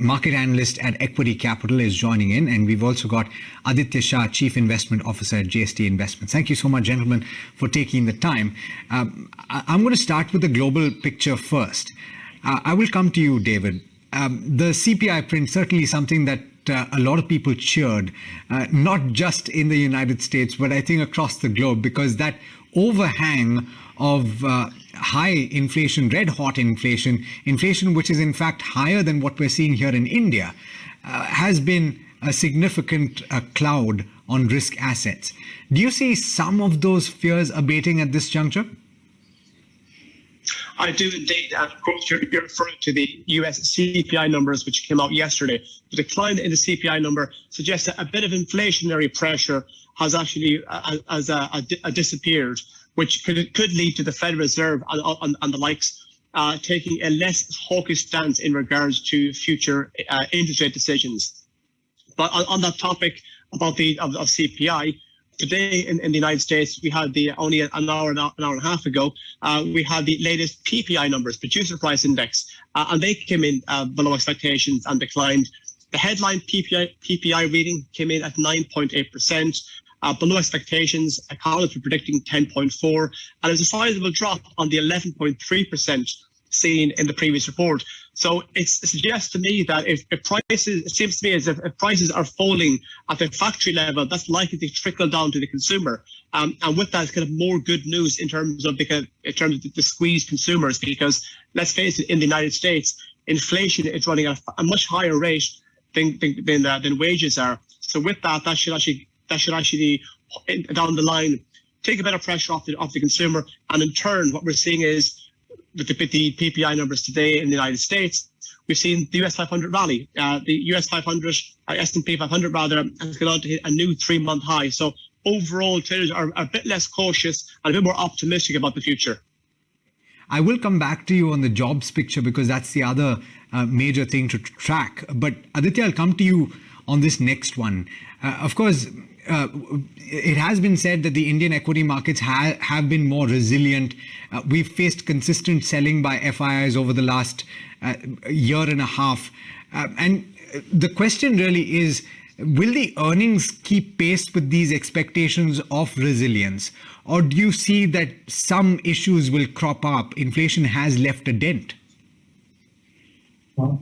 market analyst at Equiti Capital, is joining in. And we've also got Aditya Shah, Chief Investment Officer at JST Investments. Thank you so much, gentlemen, for taking the time. I'm going to start with the global picture first. I will come to you, David. The CPI print, certainly something that a lot of people cheered, not just in the United States, but I think across the globe, because that overhang of high inflation, red hot inflation which is in fact higher than what we're seeing here in India, has been a significant cloud on risk assets. Do you see some of those fears abating at this juncture? I do indeed, and of course you're referring to the US CPI numbers which came out yesterday. The decline in the CPI number suggests that a bit of inflationary pressure has actually disappeared, which could lead to the Federal Reserve and the likes taking a less hawkish stance in regards to future interest rate decisions. But on that topic about of CPI, today in the United States, we had only an hour and a half ago, we had the latest PPI numbers, Producer Price Index, and they came in below expectations and declined. The headline PPI reading came in at 9.8%, below expectations. Economists were predicting 10.4%, and there's a sizable drop on the 11.3% seen in the previous report. So it suggests to me that if prices, it seems to me as if prices are falling at the factory level, that's likely to trickle down to the consumer. And with that, it's kind of more good news in terms of the squeezed consumers, because let's face it, in the United States, inflation is running at a much higher rate than wages are. So with that should actually down the line take a bit of pressure off the consumer. And in turn, what we're seeing is, with the PPI numbers today in the United States, we've seen the US 500 rally. The US 500, S&P 500 rather, has gone on to hit a new 3-month high. So overall, traders are a bit less cautious and a bit more optimistic about the future. I will come back to you on the jobs picture, because that's the other major thing to track. But Aditya, I'll come to you on this next one. Of course, it has been said that the Indian equity markets have been more resilient. We've faced consistent selling by FIIs over the last year and a half. And the question really is, will the earnings keep pace with these expectations of resilience? Or do you see that some issues will crop up? Inflation has left a dent.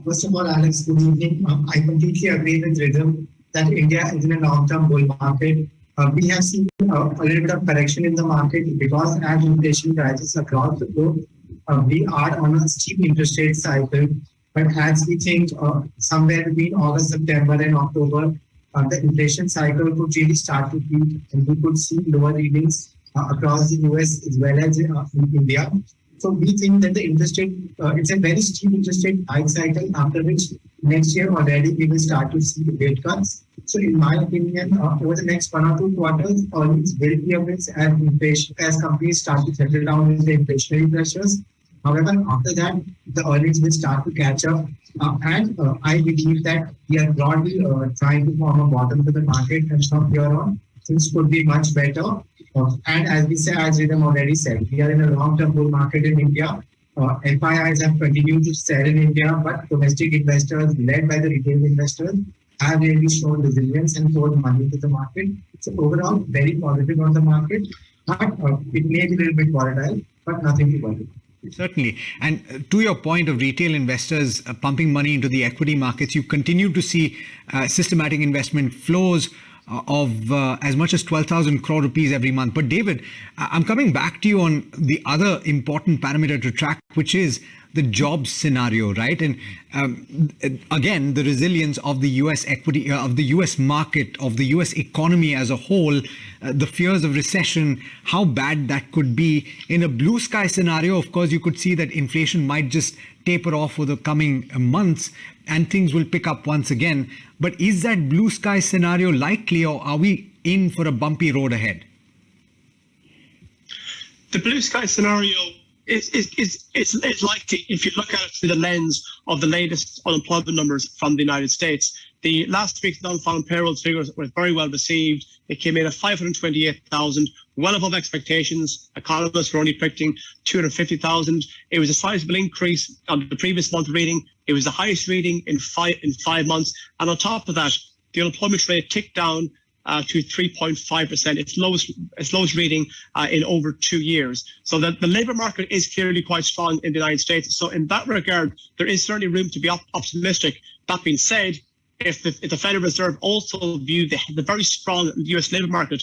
First of all, Alex, good evening. I completely agree with Rhythm that India is in a long-term bull market. We have seen a little bit of correction in the market because as inflation rises across the globe, we are on a steep interest rate cycle. But as we think somewhere between August, September and October, the inflation cycle could really start to peak, and we could see lower readings across the US as well as in India. So we think that the interest rate, it's a very steep interest rate hike cycle, after which next year already we will start to see the rate cuts. So in my opinion, over the next 1 or 2 quarters, earnings will be a mix as companies start to settle down with the inflationary pressures. However, after that, the earnings will start to catch up. And I believe that we are broadly trying to form a bottom to the market, and from here on, things could be much better. And as we say, as Rhythm already said, we are in a long-term bull market in India. FIIs have continued to sell in India, but domestic investors, led by the retail investors, have really shown resilience and sold money to the market. So overall, very positive on the market. But it may be a little bit volatile, but nothing to worry. Certainly. And to your point of retail investors pumping money into the equity markets, you continue to see systematic investment flows of as much as 12,000 crore rupees every month. But David, I'm coming back to you on the other important parameter to track, which is the jobs scenario, right? And again, the resilience of the US equity, of the US market, of the US economy as a whole, the fears of recession, how bad that could be. In a blue sky scenario, of course, you could see that inflation might just taper off for the coming months and things will pick up once again. But is that blue sky scenario likely, or are we in for a bumpy road ahead? The blue sky scenario It's likely, if you look at it through the lens of the latest unemployment numbers from the United States. The last week's non-farm payroll figures were very well received. They came in at 528,000, well above expectations. Economists were only predicting 250,000. It was a sizable increase on the previous month reading. It was the highest reading in 5 months. And on top of that, the unemployment rate ticked down to 3.5%, its lowest reading in over 2 years. So the labour market is clearly quite strong in the United States. So in that regard, there is certainly room to be optimistic. That being said, if the Federal Reserve also view the very strong US labour market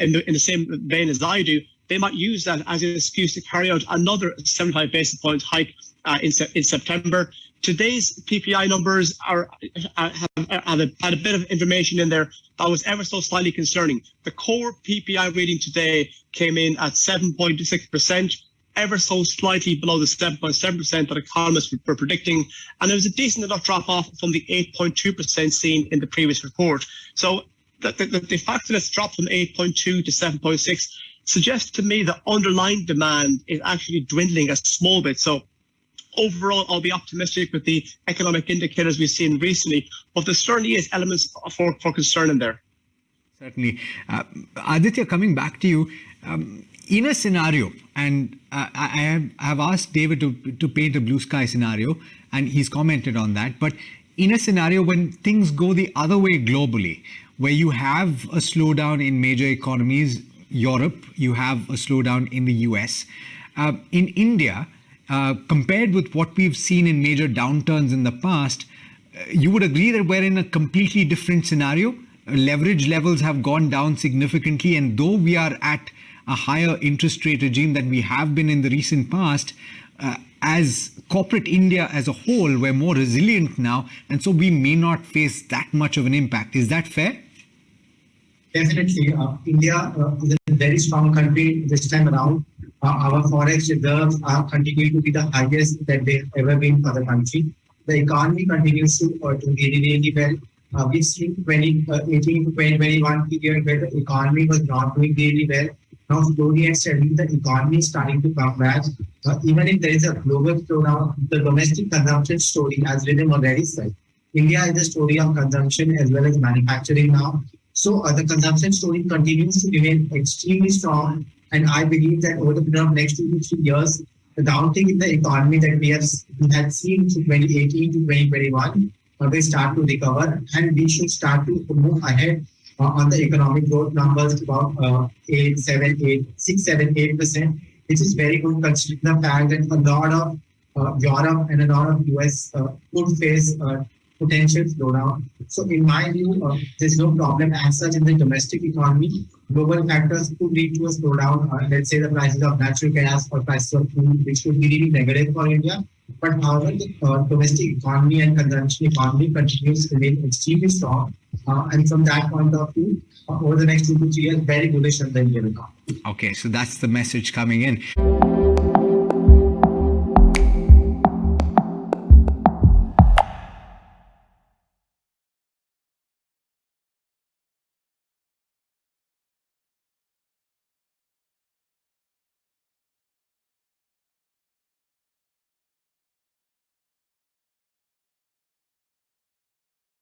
in the same vein as I do, they might use that as an excuse to carry out another 75 basis point hike in September. Today's PPI numbers have had a bit of information in there that was ever so slightly concerning. The core PPI reading today came in at 7.6%, ever so slightly below the 7.7% that economists were predicting. And there was a decent enough drop off from the 8.2% seen in the previous report. So the fact that it's dropped from 8.2 to 7.6 suggests to me that underlying demand is actually dwindling a small bit. So overall, I'll be optimistic with the economic indicators we've seen recently, but there certainly is elements for concern in there. Certainly. Aditya, coming back to you, in a scenario, and I have asked David to paint a blue sky scenario, and he's commented on that, but in a scenario when things go the other way globally, where you have a slowdown in major economies, Europe, you have a slowdown in the US, in India, compared with what we've seen in major downturns in the past, you would agree that we're in a completely different scenario. Leverage levels have gone down significantly, and though we are at a higher interest rate regime than we have been in the recent past, as corporate India as a whole, we're more resilient now, and so we may not face that much of an impact. Is that fair? Definitely. India is a very strong country this time around. Our forex reserves are continuing to be the highest that they've ever been for the country. The economy continues to do really well. We've seen 2018 to 2021 period where the economy was not doing really well. Now slowly and steadily the economy is starting to come back. Even if there is a global slowdown, the domestic consumption story, as Rhythm already said, India is a story of consumption as well as manufacturing now. So the consumption story continues to remain extremely strong. And I believe that over the period of next 2 to 3 years, the downtick in the economy that we had seen from 2018 to 2021 will start to recover, and we should start to move ahead on the economic growth numbers to about 6, 7, 8%, which is very good considering the fact that a lot of Europe and a lot of US could face potential slowdown. So in my view, there's no problem as such in the domestic economy. Global factors could lead to a slowdown. Let's say the prices of natural gas or prices of food, which could be really negative for India. But however, the domestic economy and consumption economy continues to remain extremely strong. And from that point of view, over the next 2 to 3 years, very bullish on the Indian economy. Okay, so that's the message coming in.